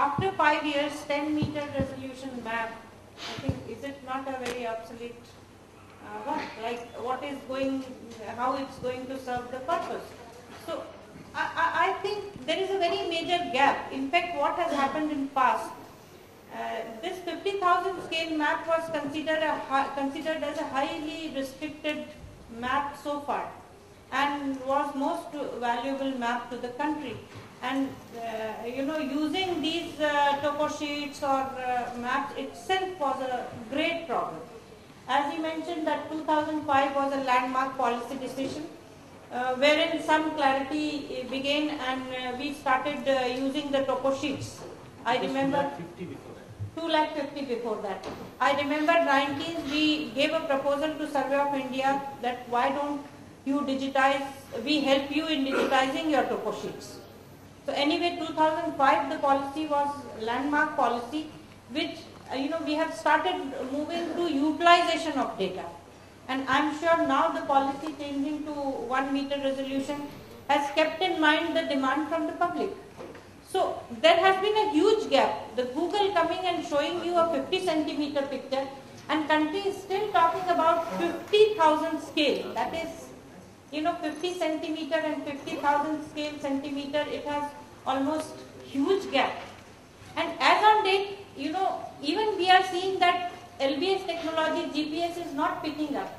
after 5 years, 10-meter resolution map, I think, is it not a very obsolete one? Like what is going, how it's going to serve the purpose? So I think there is a very major gap. In fact, what has happened in past, this 50,000 scale map was considered as a highly restricted map so far, and was most valuable map to the country. And using these topo sheets or maps itself was a great problem. As you mentioned, that 2005 was a landmark policy decision, wherein some clarity began, and we started using the topo sheets. I remember 250 before that. I remember 19th we gave a proposal to Survey of India that why don't you digitize, we help you in digitizing your topo sheets. So anyway, 2005 the policy was landmark policy, which we have started moving to utilization of data. And I'm sure now the policy changing to 1 meter resolution has kept in mind the demand from the public. So there has been a huge gap. The Google coming and showing you a 50 centimeter picture, and country is still talking about 50,000 scale. That is, 50 centimeter and 50,000 scale centimeter, it has almost huge gap. And as on date, even we are seeing that LBS technology, GPS is not picking up.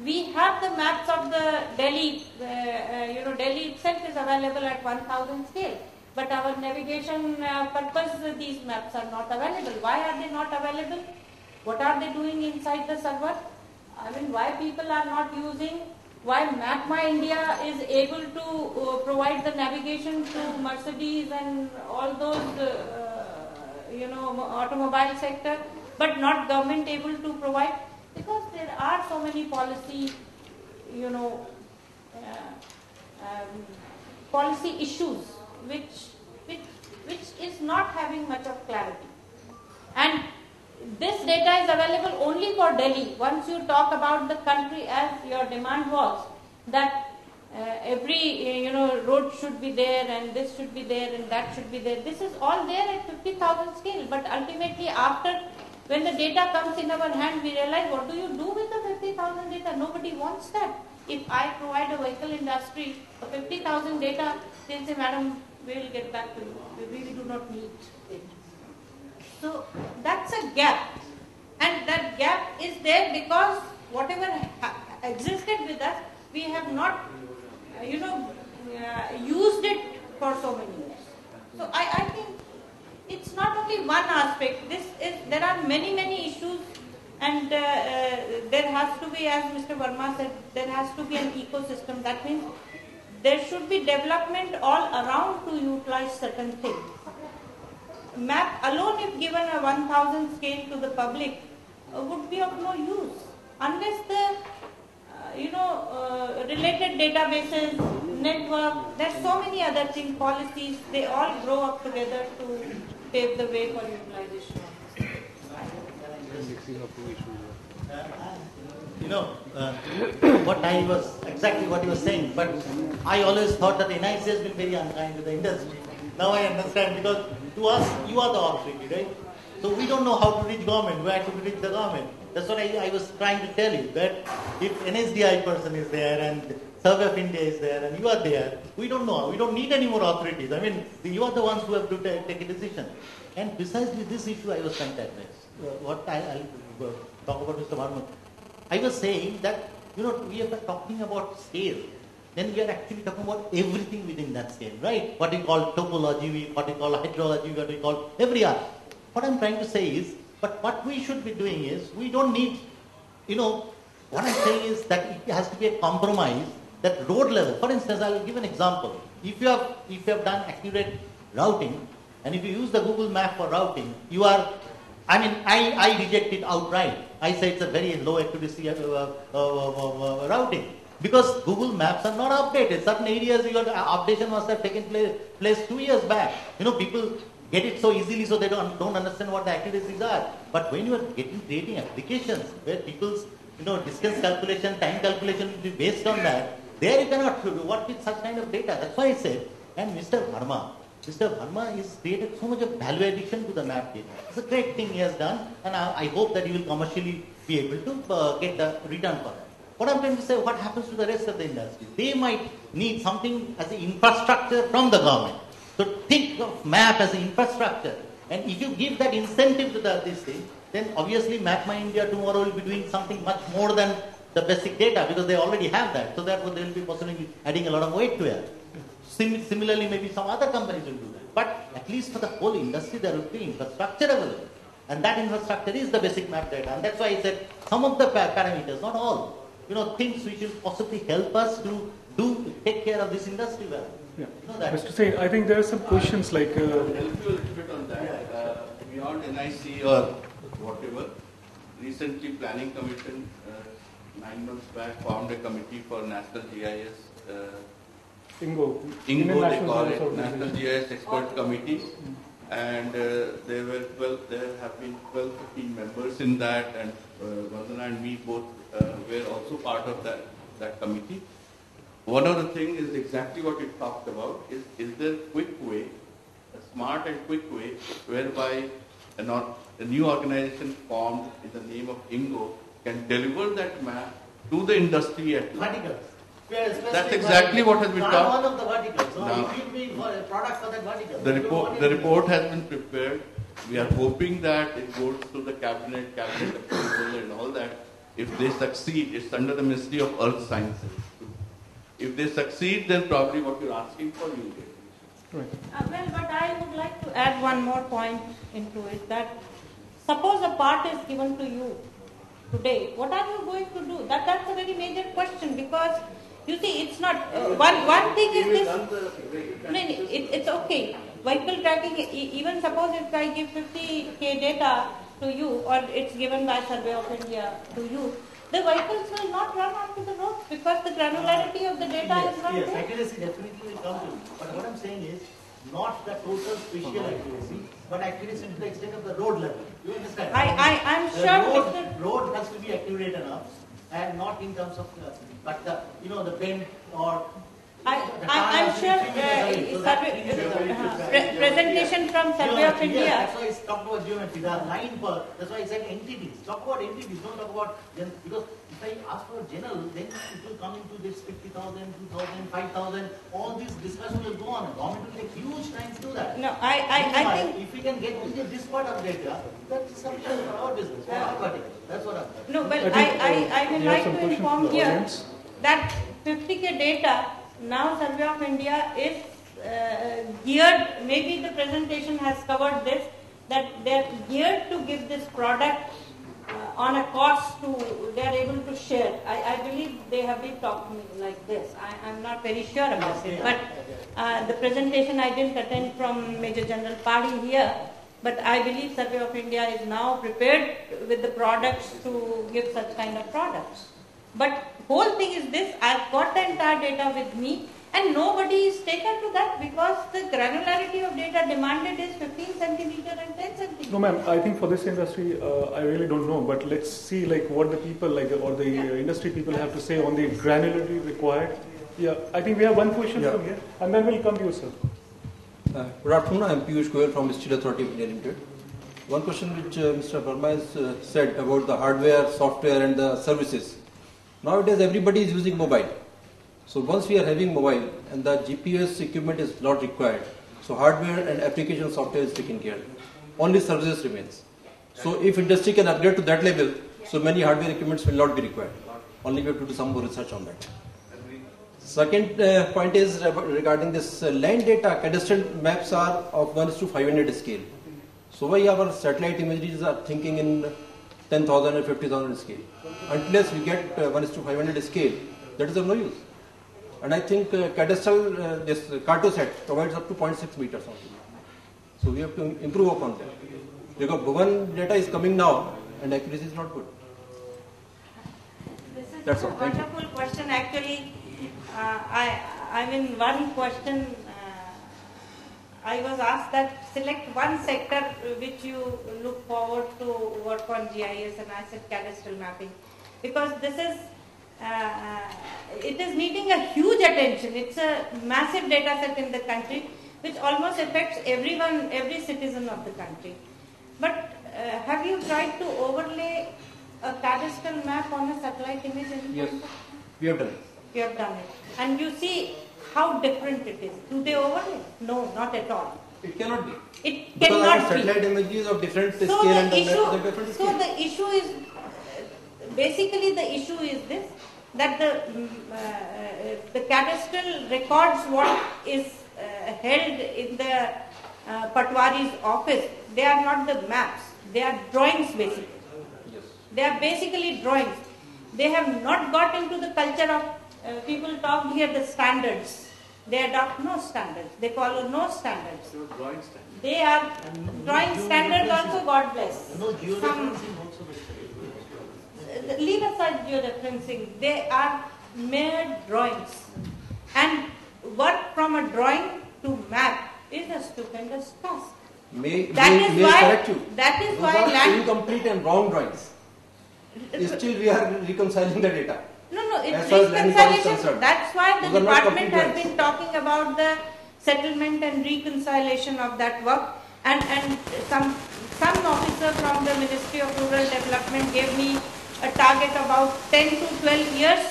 We have the maps of the Delhi, Delhi itself is available at 1,000 scale. But our navigation purpose, these maps are not available. Why are they not available? What are they doing inside the server? I mean, why people are not using, why MapMyIndia is able to provide the navigation to Mercedes and all those, automobile sector, but not government able to provide? Because there are so many policy, policy issues which is not having much of clarity. And this data is available only for Delhi. Once you talk about the country, as your demand was, that every road should be there, and this should be there, and that should be there. This is all there at 50,000 scale. But ultimately, after, when the data comes in our hand, we realize, what do you do with the 50,000 data? Nobody wants that. If I provide a vehicle industry a 50,000 data, they'll say, madam, we will get back to you. We really do not need it. So that's a gap. And that gap is there because whatever existed with us, we have not, used it for so many years. So I think it's not only one aspect. There are many, many issues, and there has to be, as Mr. Verma said, there has to be an ecosystem. That means there should be development all around to utilize certain things. Map alone, if given a 1,000 scale to the public, would be of no use unless the related databases, network, there's so many other things, policies, they all grow up together to pave the way for utilization of what I was, exactly what you were saying, but I always thought that NIC has been very unkind to the industry. Now I understand, because to us, you are the authority, right? So we don't know how to reach government, where to reach the government. That's what I was trying to tell you, that if NSDI person is there and Survey of India is there and you are there, we don't know. We don't need any more authorities. I mean, you are the ones who have to take a decision. And precisely this issue I was trying to address. What I'll talk about Mr. Varma. I was saying that, we are talking about scale. Then we are actually talking about everything within that scale, right? What we call topology, what we call hydrology, what we call every art. What I'm trying to say is, but what we should be doing is, we don't need, what I'm saying is that it has to be a compromise, that road level. For instance, I'll give an example. If you have done accurate routing, and if you use the Google map for routing, you are, I reject it outright. I say it's a very low accuracy routing. Because Google Maps are not updated. Certain areas your updation must have taken place 2 years back. People get it so easily, so they don't understand what the accuracies are. But when you are creating applications where people's distance calculation, time calculation will be based on that, there you cannot do what with such kind of data. That's why I said, and Mr. Verma, Mr. Verma has created so much of value addition to the map data. It's a great thing he has done, and I hope that he will commercially be able to get the return for that. What I'm trying to say, what happens to the rest of the industry? They might need something as an infrastructure from the government. So think of map as an infrastructure. And if you give that incentive to this thing, then obviously Map My India tomorrow will be doing something much more than the basic data because they already have that. So therefore they will be possibly adding a lot of weight to it. Similarly, maybe some other companies will do that. But at least for the whole industry, there will be infrastructure available. And that infrastructure is the basic map data. And that's why I said some of the parameters, not all. Things which will possibly help us to take care of this industry well. Yeah. Mr. Sain, I think there are some questions like... I'll help you a little bit on that. Beyond NIC or whatever, recently Planning Commission, 9 months back, formed a committee for National GIS. INGO, they call it, National GIS Expert Committee. And there have been 12, 15 members in that, and Vandana and me both were also part of that committee. One of the things is exactly what you talked about, is there a quick way, a smart and quick way, whereby a new organization formed in the name of INGO can deliver that map to the industry at large. Verticals. That's exactly what has been talked. One of the verticals. So it will be a product for that vertical. The report has been prepared. We are hoping that it goes to the cabinet approval and all that. If they succeed, it's under the Ministry of Earth Sciences. If they succeed, then probably what you're asking for, you get. Well, but I would like to add one more point into it, that suppose a part is given to you today, what are you going to do? That's a very major question, because you see, it's not one thing is this. It's okay. Vehicle tracking. Even suppose if I give 50k data to you, or it's given by Survey of India to you, the vehicles will not run onto the road because the granularity of the data is not there. Yes, accuracy definitely will come to you. But what I'm saying is, not the total spatial accuracy, but accuracy to the extent of the road level. You understand? I'm sure the road has to be accurate enough, and not in terms of but the bend or. I'm sure presentation from Survey of India. That's why it's talked about geometry. There are that's why I said entities. Talk about entities, don't talk about because if I ask for a general, then it will come into this 50,000, 2,000, 5,000. All this discussion will go on. Government will take huge time to do that. No, I think if we can get only this part of data, that's sufficient for our business, for our vertical. That's what I'm. No, well, I would like to inform here that 50k data. Now Survey of India is geared, maybe the presentation has covered this, that they are geared to give this product on a cost they are able to share. I believe they have been talking like this. I'm not very sure about it. But the presentation I didn't attend from Major General Padi here, but I believe Survey of India is now prepared with the products to give such kind of products. But whole thing is this, I've got the entire data with me and nobody is taken to that because the granularity of data demanded is 15 centimeter and 10 centimeter. No ma'am, I think for this industry, I really don't know, but let's see what the people or the industry people have to say on the granularity required. Yeah, I think we have one question from here and then we'll come to you, sir. Good afternoon, I am Piyush Goyal from Steel Authority of India Limited. One question which Mr. Verma has said about the hardware, software and the services. Nowadays everybody is using mobile. So once we are having mobile and the GPS equipment is not required, so hardware and application software is taken care of. Only services remains. So if industry can upgrade to that level, so many hardware equipments will not be required. Only we have to do some more research on that. Second point is regarding this land data, cadastral maps are of 1:500 scale. So why our satellite images are thinking in 10,000 or 50,000 scale. Unless we get 1:500 scale, that is of no use. And I think cadastral, this Cartosat provides up to 0.6 meters only. So we have to improve upon that. Because Bhuvan data is coming now and accuracy is not good. This is That's a all. Thank you. wonderful question. Actually, I mean, one question, I was asked that select one sector which you look forward to work on GIS, and I said cadastral mapping, because this is it is needing a huge attention. It's a massive data set in the country. which almost affects everyone, every citizen of the country. But have you tried to overlay a cadastral map on a satellite image? Yes, we have done it. You have done it. And you see how different it is. Do they overlay? No, not at all. It cannot be. It Because cannot our be. satellite images of different So scale and the different scale. So the issue is, basically the issue is this, that the cadastral records what is held in the Patwari's office, they are not the maps, they are drawings basically. Yes. They are basically drawings. They have not got into the culture of, people talked here the standards. They adopt no standards. They follow no standards. So drawing standards. They are drawing standards also, God bless. No, georeferencing also. Leave aside georeferencing. They are mere drawings. And work from a drawing to map is a stupendous task. May That is Those why are land. incomplete and wrong drawings. Still we are reconciling the data. No, it's As far as land record is reconciliation. concerned. That's why the Those are not department complete has drawings. been talking about the settlement and reconciliation of that work. And some officer from the Ministry of Rural Development gave me a target about 10 to 12 years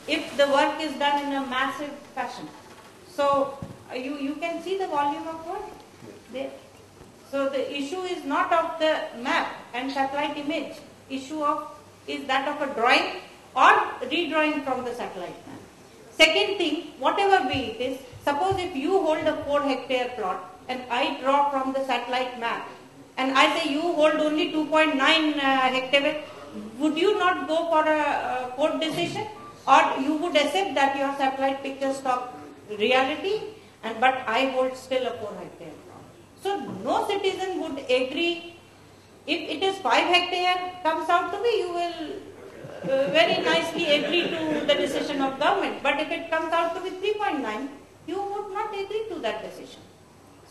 if the work is done in a massive fashion. So you can see the volume of work there. So the issue is not of the map and satellite image. Issue is that of a drawing or redrawing from the satellite map. Second thing, whatever be it is, suppose if you hold a 4-hectare plot and I draw from the satellite map and I say you hold only 2.9 hectare, would you not go for a court decision, or you would accept that your satellite pictures talk reality, but I hold still a 4-hectare plot? So no citizen would agree. If it is 5 hectare comes out to be, you will very nicely agree to the decision of government. But if it comes out to be 3.9, you would not agree to that decision.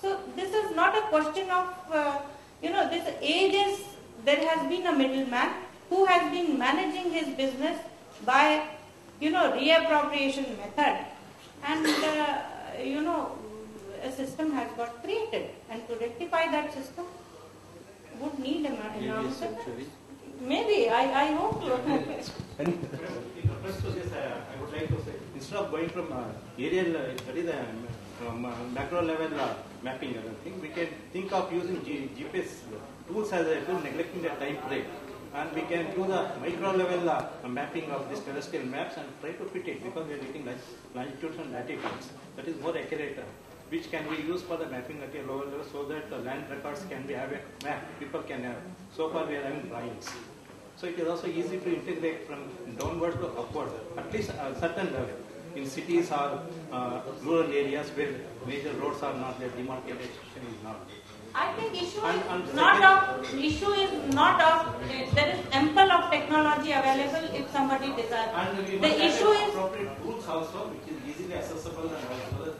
So this is not a question of, this ages, there has been a middleman who has been managing his business by, reappropriation method. And, a system has got created. And to rectify that system would need enormous effort. Maybe, I hope. First, yes, I would like to say, instead of going from aerial, that is macro level mapping and everything, we can think of using GPS tools as a tool, neglecting the time frame. And we can do the micro level mapping of these terrestrial maps and try to fit it, because we are getting longitudes and latitudes. That is more accurate, which can be used for the mapping at a lower level, so that the land records can be have a map, people can have. So far we are having drawings. So it is also easy to integrate from downward to upward, at least a certain level. In cities or rural areas where major roads are not there, demarcation is not there. I think issue is there is ample of technology available if somebody desires. And we The must issue have is appropriate tools also, which is easily accessible, and also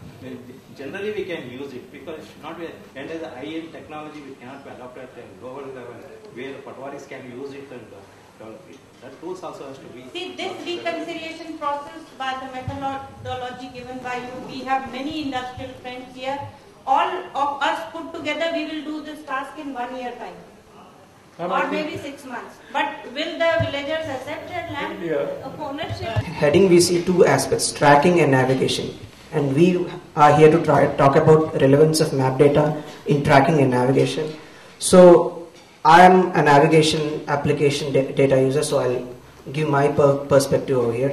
generally we can use it, because it should not be, and as a high-end technology, we cannot be adopted at a lower level where Patwaris can use it and develop it. That tools also has to be. See, this reconciliation process by the methodology given by you, we have many industrial friends here. All of us put together, we will do this task in 1 year time. Or maybe 6 months. But will the villagers accept their land ownership? Heading we see two aspects, tracking and navigation. And we are here to talk about relevance of map data in tracking and navigation. So I am a navigation application data user, so I'll give my perspective over here.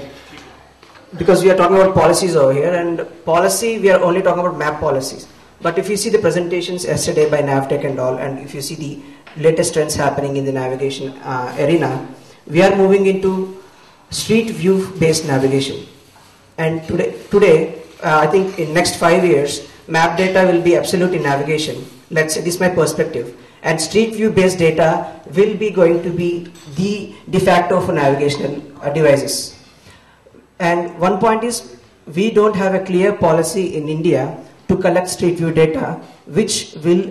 Because we are talking about policies over here, and policy, we are only talking about map policies. But if you see the presentations yesterday by Navtech and all, and if you see the latest trends happening in the navigation arena, we are moving into street view based navigation. And today, I think in next 5 years, map data will be absolute in navigation. Let's say this is my perspective. And street view based data will be going to be the de facto for navigational devices. And one point is, we don't have a clear policy in India to collect street view data, which will